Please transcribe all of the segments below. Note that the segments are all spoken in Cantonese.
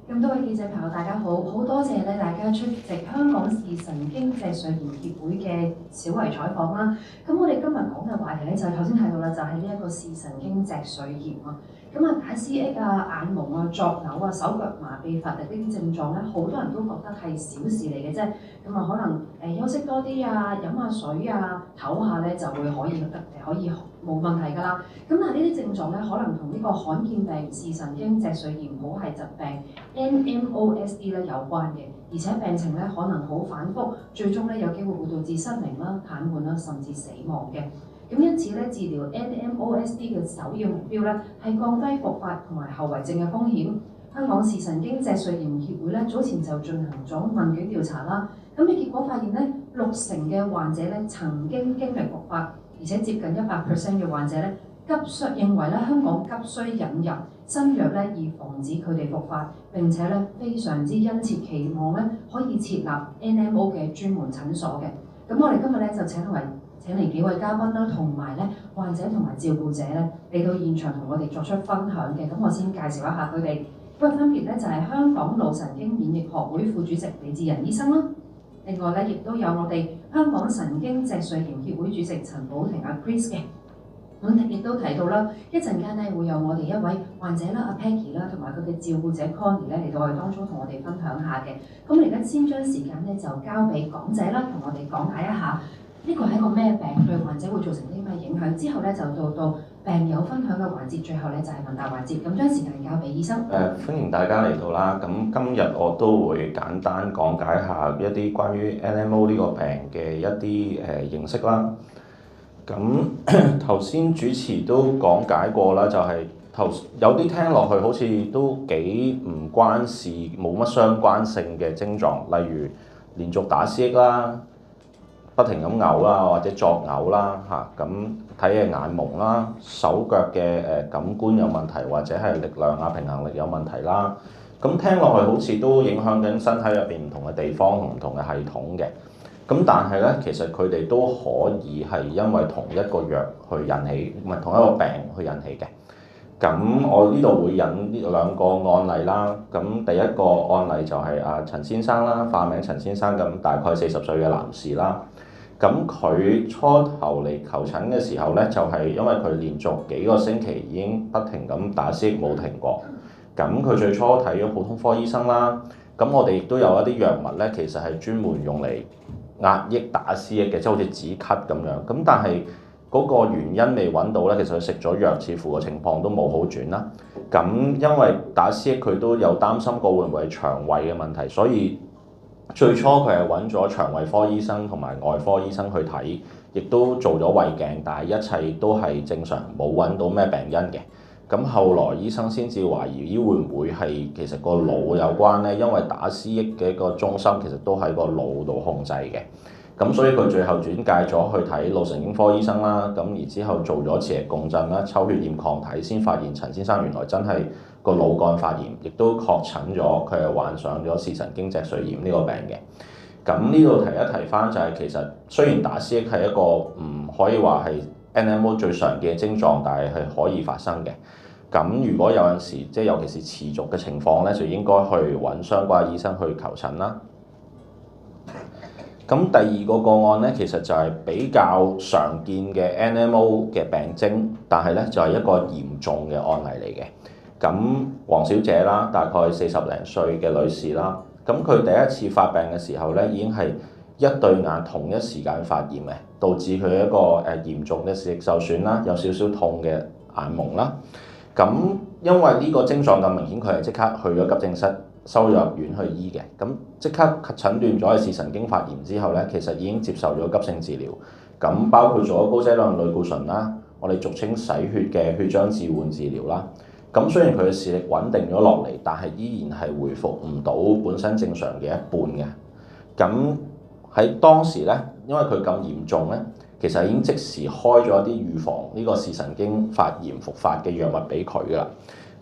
咁多位記者朋友，大家好，好多謝咧大家出席香港視神經脊髓炎協會嘅小圍採訪啦。咁我哋今日講嘅話題咧就係頭先提到啦，就係呢一個視神經脊髓炎啊。咁啊打 CX 啊、眼朦啊、作嘔啊、手腳麻痹乏力呢啲症狀咧，好多人都覺得係小事嚟嘅啫。咁啊可能休息多啲啊、飲下水啊、唞下咧就會可以冇問題㗎啦。咁但係呢啲症狀咧，可能同呢個罕見病視神經脊髓炎譜系疾病 NMOSD 咧有關嘅，而且病情咧可能好反覆，最終咧有機會會導致失明啦、癱瘓啦，甚至死亡嘅。咁因此咧，治療 NMOSD 嘅首要目標咧係降低復發同埋後遺症嘅風險。香港視神經脊髓炎協會咧早前就進行咗問卷調查啦，咁嘅結果發現咧，60%嘅患者咧曾經經歷復發，而且接近100% 嘅患者咧認為咧香港急需引入新藥咧，以防止佢哋復發，並且咧非常之殷切期望咧可以設立 NMO 嘅專門診所嘅。咁我哋今日咧就請嚟幾位嘉賓啦，同埋咧患者同埋照顧者咧嚟到現場同我哋作出分享嘅。咁我先介紹一下佢哋，分別咧就係香港腦神經免疫學會副主席李智仁醫生啦。另外咧亦都有我哋香港神經脊髓炎協會主席陳寶婷阿 Chris 嘅。咁亦都提到啦，一陣間咧會有我哋一位患者啦，阿 Peggy 啦，同埋佢嘅照顧者 Connie 咧嚟到我哋當中同我哋分享下嘅。咁我哋而家先將時間咧就交俾港姐啦，同我哋講解一下呢個係一個咩病，對患者會造成啲咩影響。之後咧就到病友分享嘅環節，最後咧就係問答環節。咁將時間交俾醫生。歡迎大家嚟到啦。咁今日我都會簡單講解下一啲關於 NMO 呢個病嘅一啲認識啦。咁頭先主持都講解過啦，就係有啲聽落去好似都幾唔關事，冇乜相關性嘅症狀，例如連續打 CX 啦、不停咁嘔啦，或者作嘔啦嚇，咁睇嘅眼朦啦、手腳嘅感官有問題，或者係力量啊、平衡力有問題啦。咁聽落去好似都影響緊身體入邊唔同嘅地方同唔同嘅系統嘅。咁但係咧，其實佢哋都可以係因為同一個藥去引起，唔係同一個病去引起嘅。咁我呢度會引呢兩個案例啦。咁第一個案例就係阿陳先生啦，化名陳先生，咁大概40歲嘅男士啦。咁佢初頭嚟求診嘅時候咧，就係因為佢連續幾個星期已經不停咁打 CX 冇停過。咁佢最初睇咗普通科醫生啦。咁我哋亦都有一啲藥物咧，其實係專門用嚟壓抑打 CX 嘅，即係好似止咳咁樣。咁但係嗰個原因未揾到咧，其實佢食咗藥，似乎個情況都冇好轉啦。咁因為打 CX 佢都有擔心過會唔會係腸胃嘅問題，所以最初佢係揾咗腸胃科醫生同埋外科醫生去睇，亦都做咗胃鏡，但係一切都係正常，冇揾到咩病因嘅。咁後來醫生先至懷疑，會唔會係其實個腦有關咧？因為打 CX 嘅一個中心其實都喺個腦度控制嘅。咁所以佢最後轉介咗去睇腦神經科醫生啦。咁然之後做咗磁力共振啦、抽血驗抗體，先發現陳先生原來真係個腦幹發炎，亦都確診咗佢係患上咗視神經脊髓炎呢個病嘅。咁呢度提一提翻就係其實雖然打 CX 係一個唔可以話係NMO 最常見嘅症狀，但係可以發生嘅。咁如果有陣時，即係尤其是持續嘅情況咧，就應該去揾相關嘅醫生去求診啦。咁第二個個案咧，其實就係比較常見嘅 NMO 嘅病徵，但係咧就係一個嚴重嘅案例嚟嘅。咁黃小姐啦，大概40零歲嘅女士啦，咁佢第一次發病嘅時候咧，已經係一對眼同一時間發炎嘅，導致佢一個嚴重嘅視力受損啦，有少少痛嘅眼朦啦。咁因為呢個症狀咁明顯，佢係即刻去咗急症室收入院去醫嘅。咁即刻診斷咗係視神經發炎之後咧，其實已經接受咗急性治療。咁包括咗高劑量類固醇啦，我哋俗稱洗血嘅血漿置換治療啦。咁雖然佢嘅視力穩定咗落嚟，但係依然係回復唔到本身正常嘅一半嘅。咁喺當時咧，因為佢咁嚴重咧，其實已經即時開咗一啲預防呢個視神經發炎復發嘅藥物俾佢㗎啦。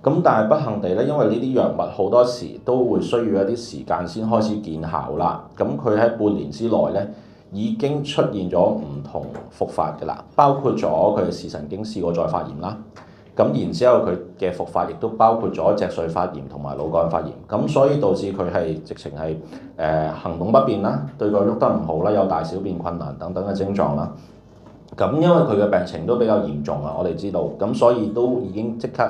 咁但係不幸地咧，因為呢啲藥物好多時都會需要一啲時間先開始見效啦。咁佢喺半年之內咧已經出現咗唔同復發㗎啦，包括咗佢嘅視神經試過再發炎啦。咁然之後佢嘅復發亦都包括咗脊髓發炎同埋腦幹發炎，咁所以導致佢係直情係行動不便啦，對腳喐得唔好啦，有大小便困難等等嘅症狀啦。咁因為佢嘅病情都比較嚴重啊，我哋知道，咁所以都已經即刻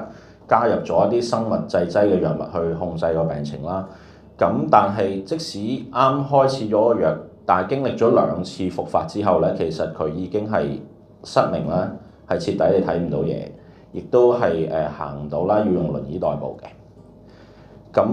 加入咗一啲生物製劑嘅藥物去控制個病情啦。咁但係即使啱開始咗個藥，但係經歷咗2次復發之後咧，其實佢已經係失明啦，係徹底地睇唔到嘢，亦都係行唔到啦，要用輪椅代步嘅。咁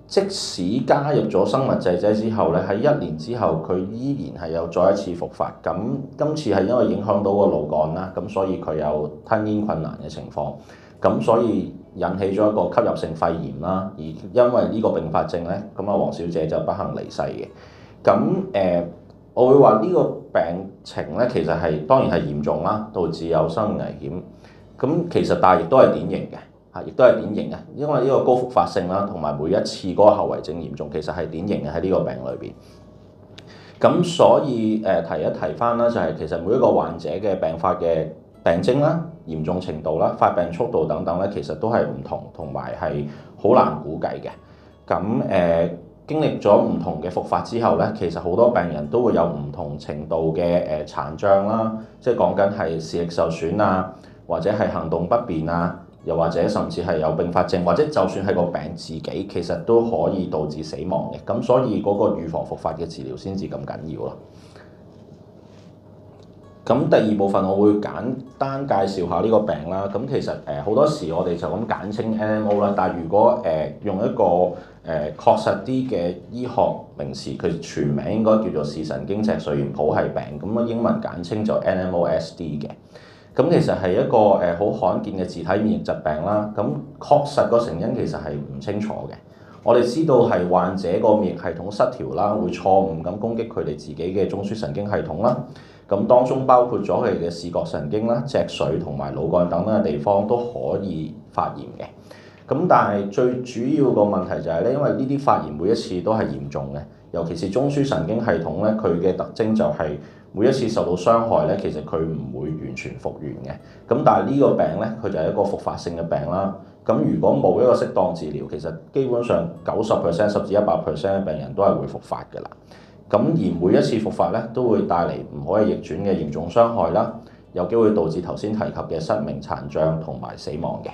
即使加入咗生物製劑之後咧，喺1年之後佢依然係有再一次復發。咁今次係因為影響到個腦幹啦，咁所以佢有吞嚥困難嘅情況，咁所以引起咗一個吸入性肺炎啦。而因為呢個併發症咧，咁黃小姐就不幸離世嘅。咁我會話呢個病情咧，其實係當然係嚴重啦，導致有生命危險。咁其實但係亦都係典型嘅。亦都係典型嘅，因為呢個高復發性啦，同埋每一次嗰個後遺症嚴重，其實係典型嘅喺呢個病裏邊。咁所以提一提翻啦，就係其實每一個患者嘅病發嘅病徵啦、嚴重程度啦、發病速度等等咧，其實都係唔同，同埋係好難估計嘅。咁經歷咗唔同嘅復發之後咧，其實好多病人都會有唔同程度嘅殘障啦，即係講緊係視力受損啊，或者係行動不便啊。又或者甚至係有併發症，或者就算係個病自己，其實都可以導致死亡嘅。咁所以嗰個預防復發嘅治療先至咁緊要咯。咁第二部分我會簡單介紹下呢個病啦。咁其實好多時我哋就咁簡稱 NMO 啦。但係如果用一個確實啲嘅醫學名詞，佢全名應該叫做視神經脊髓炎譜系病。咁英文簡稱就 NMOSD 嘅。咁其實係一個好罕見嘅自體免疫疾病啦。咁確實個成因其實係唔清楚嘅。我哋知道係患者個免疫系統失調啦，會錯誤咁攻擊佢哋自己嘅中樞神經系統啦。咁當中包括咗佢哋嘅視覺神經啦、脊髓同埋腦幹等等嘅地方都可以發炎嘅。咁但係最主要個問題就係咧，因為呢啲發炎每一次都係嚴重嘅，尤其是中樞神經系統咧，佢嘅特徵就係每一次受到傷害咧，其實佢唔會完全復原嘅。咁但係呢個病咧，佢就係一個復發性嘅病啦。咁如果冇一個適當治療，其實基本上90%甚至100%嘅病人都係會復發㗎啦。咁而每一次復發咧，都會帶嚟唔可以逆轉嘅嚴重傷害啦，有機會導致頭先提及嘅失明、殘障同埋死亡嘅。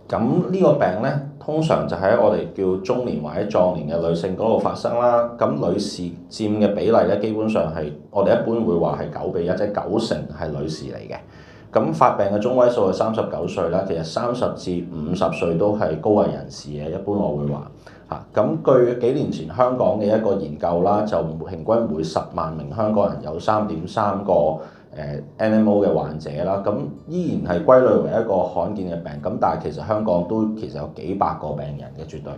咁呢個病咧，通常就喺我哋叫中年或者壯年嘅女性嗰度發生啦。咁女士佔嘅比例咧，基本上係我哋一般會話係9:1，即係90%係女士嚟嘅。咁發病嘅中位數係39歲啦，其實30至50歲都係高危人士嘅。一般我會話嚇。咁據幾年前香港嘅一個研究啦，就平均每10萬名香港人有3.3個NMO 嘅患者啦。咁依然係歸類為一個罕見嘅病。咁但係其實香港都其實有幾百個病人嘅絕對。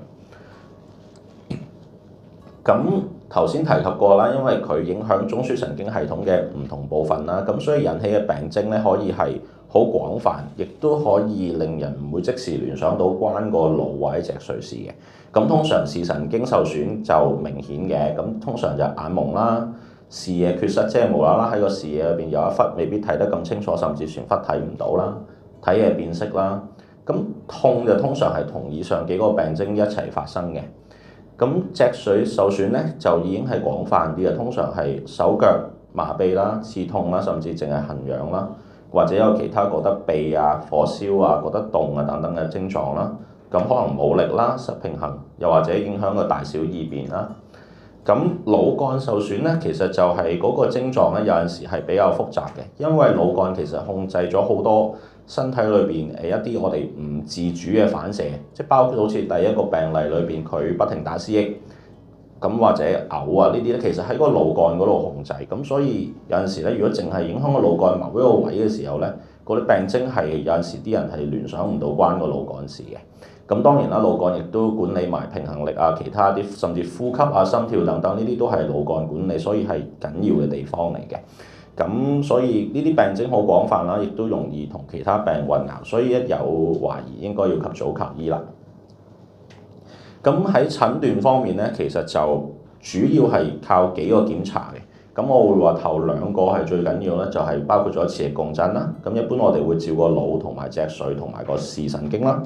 咁頭先提及過啦，因為佢影響中樞神經系統嘅唔同部分啦，咁所以引起嘅病徵咧可以係好廣泛，亦都可以令人唔會即時聯想到關個腦或者脊髓事嘅。咁通常視神經受損就明顯嘅，咁通常就眼矇啦、視野缺失，即係無啦啦喺個視野裏邊有一忽未必睇得咁清楚，甚至全忽睇唔到啦，睇嘢變色啦。咁痛就通常係同以上幾個病徵一齊發生嘅。咁脊髓受損咧就已經係廣泛啲嘅，通常係手腳麻痹啦、刺痛啦，甚至淨係痕癢啦，或者有其他覺得痹啊、火燒啊、覺得凍啊等等嘅症狀啦。咁可能冇力啦、失平衡，又或者影響個大小二便啦。咁腦幹受損咧，其實就係嗰個症狀咧，有陣時係比較複雜嘅，因為腦幹其實控制咗好多身體裏邊一啲我哋唔自主嘅反射，即係包括好似第一個病例裏邊佢不停打思噎，咁或者嘔啊呢啲咧，其實喺個腦幹嗰度控制。咁所以有陣時咧，如果淨係影響個腦幹某一個位嘅時候咧，嗰啲病徵係有陣時啲人係聯想唔到關個腦幹事嘅。咁當然啦，腦幹亦都管理埋平衡力啊，其他啲甚至呼吸啊、心跳等等，呢啲都係腦幹管理，所以係緊要嘅地方嚟嘅。咁所以呢啲病徵好廣泛啦，亦都容易同其他病混淆，所以一有懷疑應該要及早求醫啦。咁喺診斷方面咧，其實就主要係靠幾個檢查嘅。咁我會話頭兩個係最緊要咧，就係包括咗磁力共振啦。咁一般我哋會照個腦同埋脊髓同埋個視神經啦。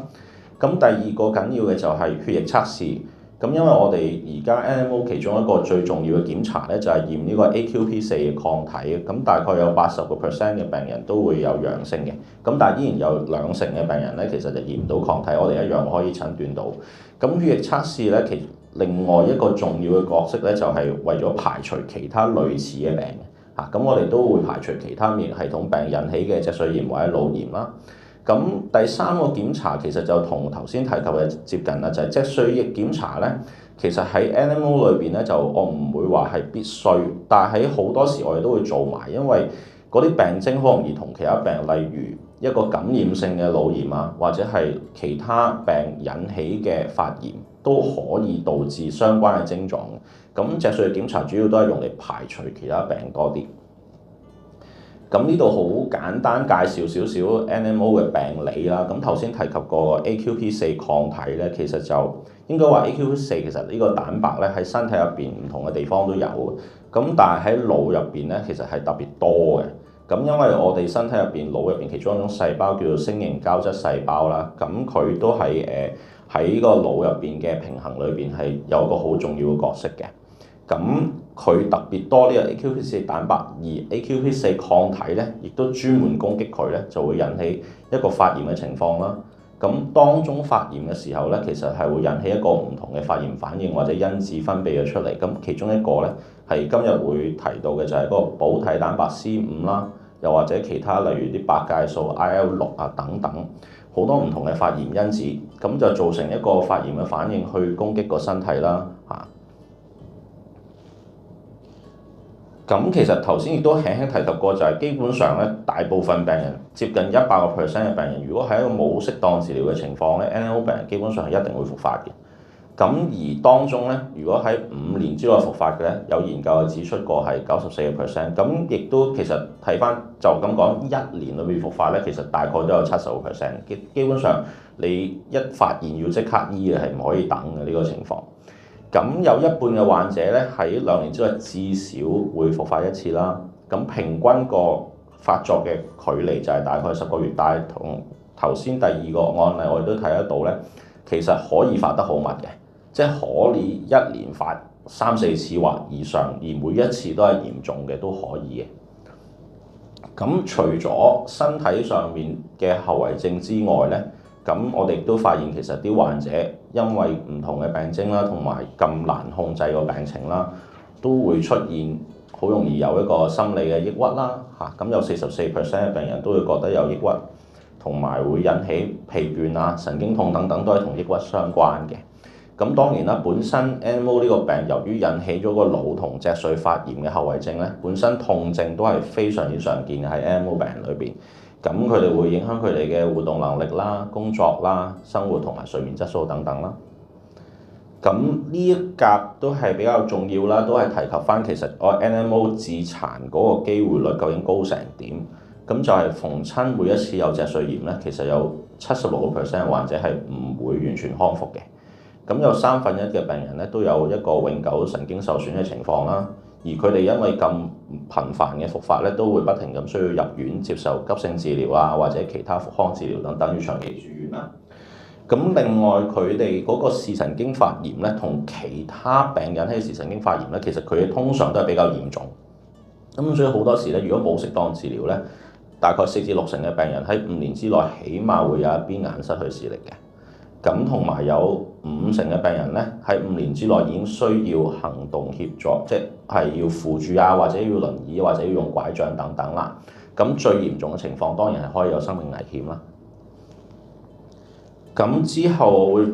咁第二個緊要嘅就係血液測試。咁因為我哋而家 NMO 其中一個最重要嘅檢查咧，就係驗呢個 AQP4 嘅抗體。咁大概有80%嘅病人都會有陽性嘅。咁但係依然有2成嘅病人咧，其實就驗唔到抗體，我哋一樣可以診斷到。咁血液測試咧，另外一個重要嘅角色咧，就係為咗排除其他類似嘅病嚇。咁我哋都會排除其他免疫系統病引起嘅脊髓炎或者腦炎啦。咁第三個檢查其實就同頭先提及嘅接近啦，就係脊髓液檢查咧。其實喺 NMO 裏邊咧，就我唔會話係必須，但係喺好多時我哋都會做埋，因為嗰啲病徵好容易同其他病，例如一個感染性嘅腦炎啊，或者係其他病引起嘅發炎，都可以導致相關嘅症狀。咁脊髓液檢查主要都係用嚟排除其他病多啲。咁呢度好簡單介紹少少 NMO 嘅病理啦。咁頭先提及過 AQP4 抗體咧，其實就應該話 AQP4 其實呢個蛋白咧喺身體入邊唔同嘅地方都有嘅。咁但係喺腦入邊咧，其實係特別多嘅。咁因為我哋身體入邊腦入邊其中一種細胞叫做星形膠質細胞啦，咁佢都係喺個腦入邊嘅平衡裏邊係有一個好重要嘅角色嘅。咁佢特別多呢個 AQP4 蛋白，而 AQP4 抗體咧，亦都專門攻擊佢咧，就會引起一個發炎嘅情況啦。咁當中發炎嘅時候咧，其實係會引起一個唔同嘅發炎反應或者因子分泌咗出嚟。咁其中一個咧係今日會提到嘅就係嗰個補體蛋白 C5啦，又或者其他例如啲白介素 IL6啊等等，好多唔同嘅發炎因子，咁就造成一個發炎嘅反應去攻擊個身體啦嚇。咁其實頭先亦都輕輕提及過，就係基本上咧，大部分病人接近100%嘅病人，如果喺一個冇適當治療嘅情況咧，NMO 病人基本上係一定會復發嘅。咁而當中咧，如果喺5年之內復發嘅咧，有研究指出過係94%。咁亦都其實睇翻就咁講，1年裏面復發咧，其實大概都有70%。基本上你一發現要即刻醫嘅係唔可以等嘅呢個情況。咁有一半嘅患者咧喺2年之內至少會復發一次啦。咁平均個發作嘅距離就係大概10個月，但係同頭先第二個案例我哋都睇得到咧，其實可以發得好密嘅，即係可以1年發3、4次或以上，而每一次都係嚴重嘅都可以嘅。咁除咗身體上面嘅後遺症之外咧，咁我哋都發現其實啲患者因為唔同嘅病徵啦，同埋咁難控制個病情啦，都會出現好容易有一個心理嘅抑鬱啦嚇。咁有44% 嘅病人都會覺得有抑鬱，同埋會引起疲倦啊、神經痛等等，都係同抑鬱相關嘅。咁當然啦，本身 NMO 呢個病由於引起咗個腦同脊髓發炎嘅後遺症咧，本身痛症都係非常之常見嘅喺 NMO 病人裏邊。咁佢哋會影響佢哋嘅活動能力啦、工作啦、生活同埋睡眠質素等等啦。咁呢一格都係比較重要啦，都係提及翻其實我 NMO 致殘嗰個機會率究竟高成點？咁就係逢親每一次有脊髓炎咧，其實有76% 嘅患者係唔會完全康復嘅。咁有1/3嘅病人咧都有一個永久神經受損嘅情況啦。而佢哋因為咁頻繁嘅復發咧，都會不停咁需要入院接受急性治療啊，或者其他復康治療等等，要長期住院啦。咁另外佢哋嗰個視神經發炎咧，同其他病引起嘅視神經發炎咧，其實佢通常都係比較嚴重。咁所以好多時咧，如果冇適當治療咧，大概4至6成嘅病人喺5年之內，起碼會有一邊眼失去視力嘅。咁同埋有5成嘅病人咧，喺5年之內已經需要行動協助，即係要扶住啊，或者要輪椅，或者要用拐杖等等啦。咁最嚴重嘅情況當然係可以有生命危險啦。咁之後我會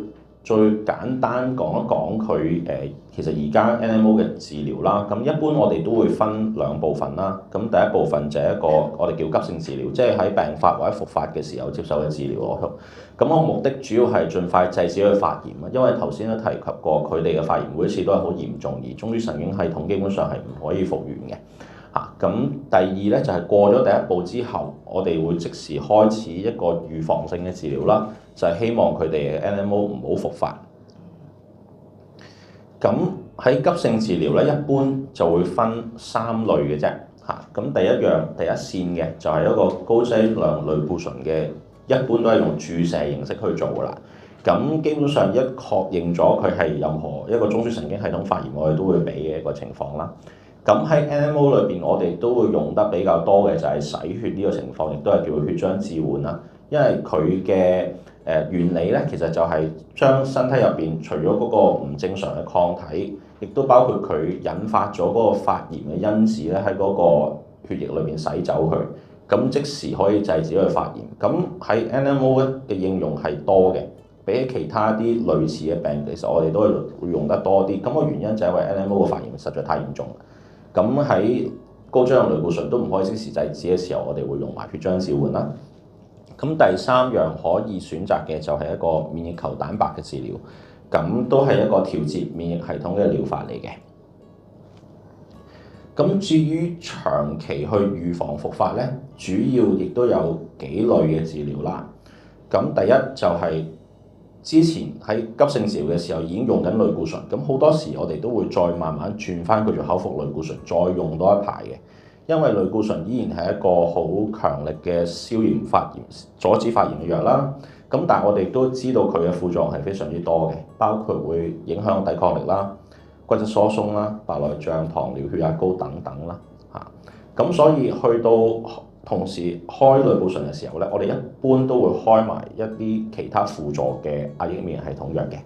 最簡單講一講佢其實而家 NMO 嘅治療啦。咁一般我哋都會分2部分啦。咁第一部分就係一個我哋叫急性治療，即係喺病發或者復發嘅時候接受嘅治療咯。咁我目的主要係盡快制止佢發炎啊，因為頭先都提及過佢哋嘅發炎每一次都係好嚴重，而中樞神經系統基本上係唔可以復原嘅。咁第二咧就係過咗第一步之後，我哋會即時開始一個預防性嘅治療啦，就係希望佢哋嘅 NMO 唔好復發。咁喺急性治療咧，一般就會分3類嘅啫嚇。咁第一線嘅就係一個高劑量類固醇嘅，一般都係用注射形式去做㗎啦。咁基本上一確認咗佢係任何一個中樞神經系統發炎，我哋都會俾嘅一個情況啦。咁喺 NMO 裏邊，我哋都會用得比較多嘅就係洗血呢個情況，亦都係叫血漿置換啦。因為佢嘅原理咧，其實就係將身體入邊除咗嗰個唔正常嘅抗體，亦都包括佢引發咗嗰個發炎嘅因子咧，喺嗰個血液裏邊洗走佢，咁即時可以制止佢發炎。咁喺 NMO 咧嘅應用係多嘅，比起其他啲類似嘅病，其實我哋都會用得多啲。咁個原因就係因為 NMO 嘅發炎實在太嚴重。咁喺高劑量類固醇都唔可以即時制止嘅時候，我哋會用埋血漿置換啦。咁第三樣可以選擇嘅就係一個免疫球蛋白嘅治療，咁都係一個調節免疫系統嘅療法嚟嘅。咁至於長期去預防復發咧，主要亦都有幾類嘅治療啦。咁第一就係之前喺急性治療嘅時候已經用緊類固醇，咁好多時我哋都會再慢慢轉翻佢做口服類固醇，再用多一排嘅。因為類固醇依然係一個好強力嘅消炎發炎、阻止發炎嘅藥啦。咁但係我哋都知道佢嘅副作用係非常之多嘅，包括會影響抵抗力啦、骨質疏鬆啦、白內障、糖尿、血壓高等等啦嚇。咁所以去到同時開類固醇嘅時候咧，我哋一般都會開埋一啲其他輔助嘅壓抑免疫系統藥嘅，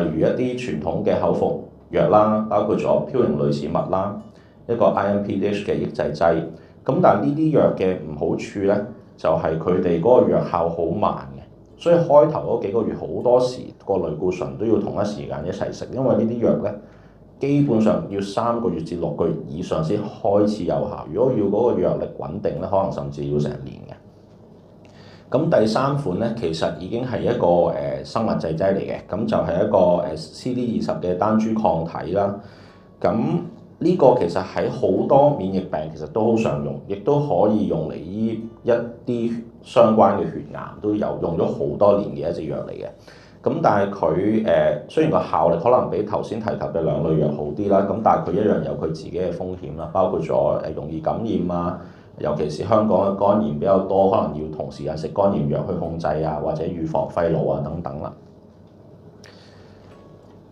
例如一啲傳統嘅口服藥啦，包括咗嘌呤類似物啦。一個 IMPDH 嘅抑制劑，咁但係呢啲藥嘅唔好處咧，就係佢哋嗰個藥效好慢嘅，所以開頭嗰幾個月好多時個類固醇都要同一時間一齊食，因為呢啲藥咧基本上要3個月至6個月以上先開始有效，如果要嗰個藥力穩定咧，可能甚至要成年嘅。咁第三款咧，其實已經係一個生物製劑嚟嘅，咁就係一個CD20嘅單株抗體啦，咁。呢個其實喺好多免疫病其實都好常用，亦都可以用嚟醫一啲相關嘅血癌，都有用咗好多年嘅一隻藥嚟嘅。咁但係佢雖然個效力可能比頭先提及嘅兩類藥好啲啦，咁但係佢一樣有佢自己嘅風險啦，包括咗容易感染啊，尤其是香港嘅肝炎比較多，可能要同時間食肝炎藥去控制啊，或者預防肺癆啊等等啦。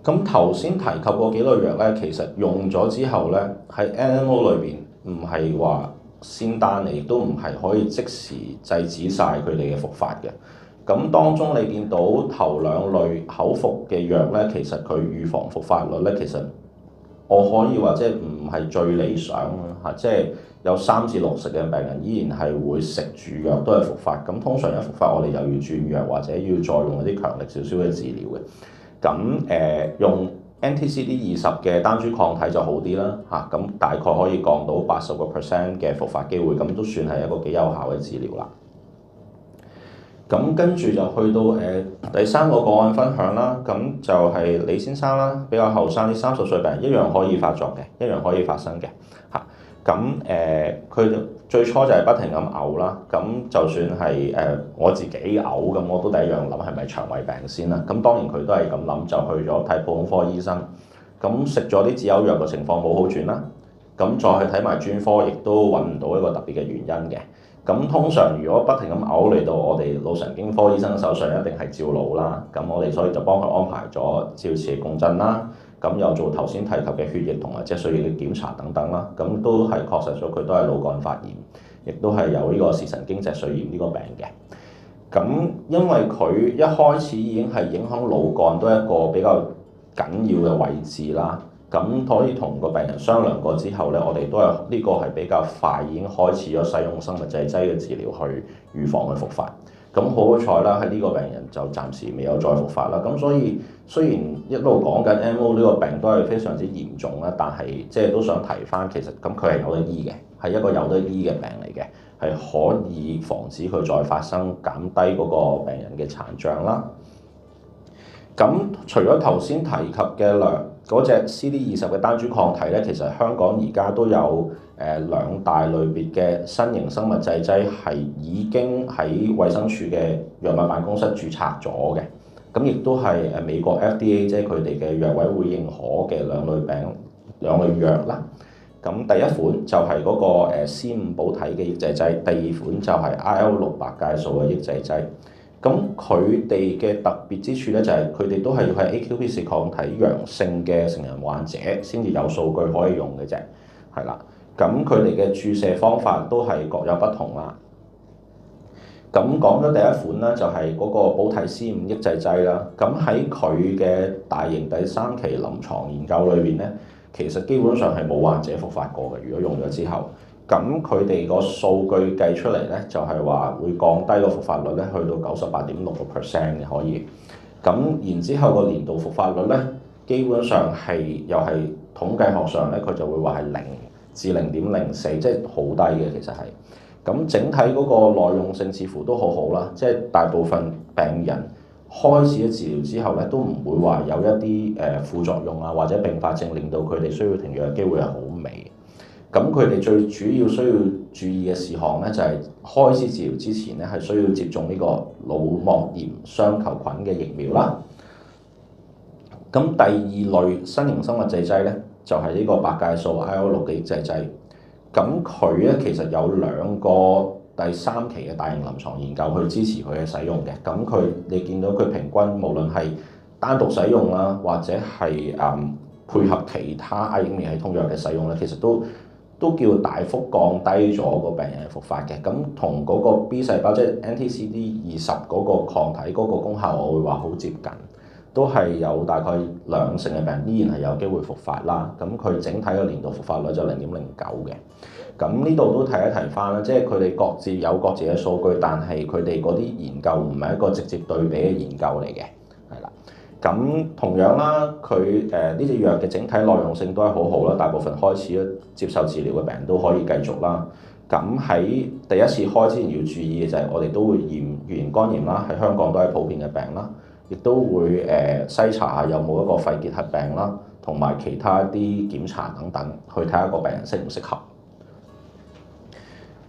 咁頭先提及過幾類藥咧，其實用咗之後咧，喺 NMO 裏邊唔係話仙丹嚟，亦都唔係可以即時制止晒佢哋嘅復發嘅。咁當中你見到頭兩類口服嘅藥咧，其實佢預防復發率咧，其實我可以話即係唔係最理想嚇，即係有3至60嘅病人依然係會食住藥都係復發。咁通常一復發，我哋又要轉藥或者要再用一啲強力少少嘅治療嘅。咁用 anti-CD20嘅單株抗體就好啲啦嚇，咁大概可以降到80% 嘅復發機會，咁都算係一個幾有效嘅治療啦。咁跟住就去到第三個個案分享啦，咁就係李先生啦，比較後生啲30歲病人一樣可以發作嘅，一樣可以發生嘅嚇。咁佢最初就係不停咁嘔啦，咁就算係我自己嘔咁，我都第一樣諗係咪腸胃病先啦。咁當然佢都係咁諗，就去咗睇普通科醫生。咁食咗啲止嘔藥嘅情況冇好轉啦，咁再去睇埋專科，亦都揾唔到一個特別嘅原因嘅。咁通常如果不停咁嘔嚟到我哋腦神經科醫生手上，一定係照腦啦。咁我哋所以就幫佢安排咗照磁共振啦。咁又做頭先提及嘅血液同埋脊髓液嘅檢查等等啦，咁都係確實咗佢都係腦幹發炎，亦都係有呢個視神經脊髓炎呢個病嘅。咁因為佢一開始已經係影響腦幹，都係一個比較緊要嘅位置啦。咁可以同個病人商量過之後咧，我哋都係呢個係比較快已經開始咗使用生物製劑嘅治療去預防佢復發。咁好彩啦，喺呢個病人就暫時未有再復發啦。咁所以雖然一路講緊 NMO 呢個病都係非常之嚴重啦，但係即係都想提翻，其實咁佢係有得醫嘅，係一個有得醫嘅病嚟嘅，係可以防止佢再發生，減低嗰個病人嘅殘障啦。咁除咗頭先提及嘅嗰隻 CD20嘅單株抗體咧，其實香港而家都有2大類別嘅新型生物製劑係已經喺衛生署嘅藥物辦公室註冊咗嘅咁亦都係美國 FDA 即係佢哋嘅藥委會認可嘅兩類藥啦。咁第一款就係嗰個C5補體嘅抑制劑，第二款就係 IL-6白介素嘅抑制劑。咁佢哋嘅特別之處咧，就係佢哋都係要係 AQPC 抗體陽性嘅成人患者先至有數據可以用嘅啫，係啦。咁佢哋嘅注射方法都係各有不同啦。咁講咗第一款咧，就係嗰個補體 C5抑制劑啦。咁喺佢嘅大型第3期臨床研究裏邊咧，其實基本上係冇患者復發過嘅。如果用咗之後，咁佢哋個數據計出嚟咧，就係話會降低個復發率咧，去到98.6% 嘅可以。咁然之後個年度復發率咧，基本上係又係統計學上咧，佢就會話係0至0.04，即係好低嘅其實係。咁整體嗰個耐用性似乎都好好啦，即係大部分病人開始咗治療之後咧，都唔會話有一啲副作用啊，或者併發症令到佢哋需要停藥嘅機會係好微。咁佢哋最主要需要注意嘅事項咧，就係開始治療之前咧，係需要接種呢個腦膜炎雙球菌嘅疫苗啦。咁第二類新型生物製劑咧，就係呢個白介素 IL-6嘅抑制劑。咁佢咧其實有2個第3期嘅大型臨床研究去支持佢嘅使用嘅。咁佢你見到佢平均無論係單獨使用啦，或者係配合其他壓抑免疫系統藥嘅使用咧，其實都叫大幅降低咗個病人嘅復發嘅。咁同嗰個 B 細胞即係 NTCD20嗰個抗體嗰個功效，我會話好接近，都係有大概2成嘅病人依然係有機會復發啦。咁佢整體嘅年度復發率就0.09嘅。咁呢度都提一提翻啦，即係佢哋各自有各自嘅數據，但係佢哋嗰啲研究唔係一個直接對比嘅研究嚟嘅，係啦。咁同樣啦，佢呢隻藥嘅整體耐用性都係好好啦，大部分開始接受治療嘅病人都可以繼續啦。咁喺第一次開之前要注意嘅就係我哋都會驗乙型肝炎啦，喺香港都係普遍嘅病啦，亦都會篩查下有冇一個肺結核病啦，同埋其他啲檢查等等，去睇下個病人適唔適合。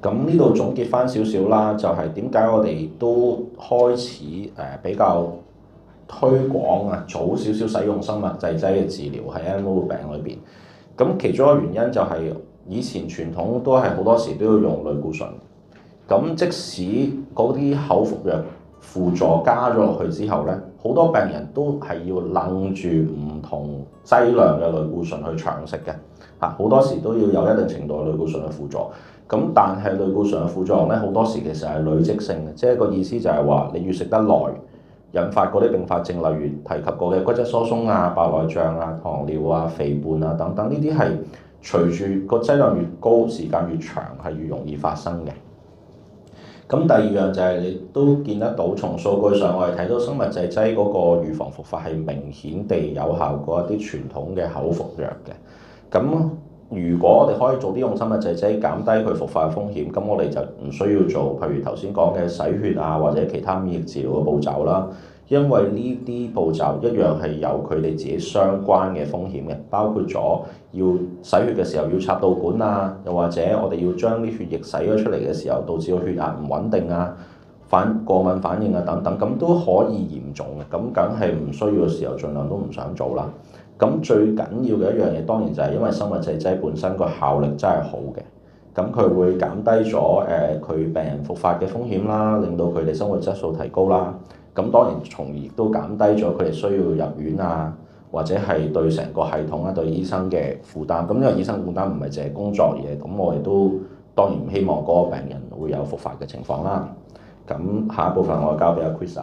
咁呢度總結翻少少啦，就係點解我哋都開始比較推廣啊，早少少使用生物製劑嘅治療喺 NMO 病裏邊。咁其中一個原因就係以前傳統都係好多時都要用類固醇。咁即使嗰啲口服藥輔助加咗落去之後咧，好多病人都係要楞住唔同劑量嘅類固醇去長食嘅。好多時都要有一定程度嘅類固醇嘅輔助。咁但係類固醇嘅副作用咧，好多時其實係累積性嘅，即係個意思就係話你越食得耐，引發嗰啲併發症，例如提及過嘅骨質疏鬆啊、白內障啊、糖尿啊、肥胖啊等等，呢啲係隨住個劑量越高、時間越長，係越容易發生嘅。咁第二樣就係你都見得到，從數據上我哋睇到生物製劑嗰個預防復發係明顯地有效過一啲傳統嘅口服藥嘅。咁如果我哋可以做啲用生物製劑減低佢復發嘅風險，咁我哋就唔需要做譬如頭先講嘅洗血啊，或者其他免疫治療嘅步驟啦。因為呢啲步驟一樣係有佢哋自己相關嘅風險嘅，包括咗要洗血嘅時候要插導管啊，又或者我哋要將啲血液洗咗出嚟嘅時候，導致個血壓唔穩定啊、過敏反應啊等等，咁都可以嚴重嘅。咁梗係唔需要嘅時候，盡量都唔想做啦。咁最緊要嘅一樣嘢，當然就係因為生物製劑本身個效力真係好嘅，咁佢會減低咗佢病人復發嘅風險啦，令到佢哋生活質素提高啦。咁當然從而亦都減低咗佢哋需要入院啊，或者係對成個系統啊、對醫生嘅負擔。咁因為醫生負擔唔係淨係工作嘢，咁我哋都當然唔希望嗰個病人會有復發嘅情況啦。咁下一部分我交俾阿 Chris。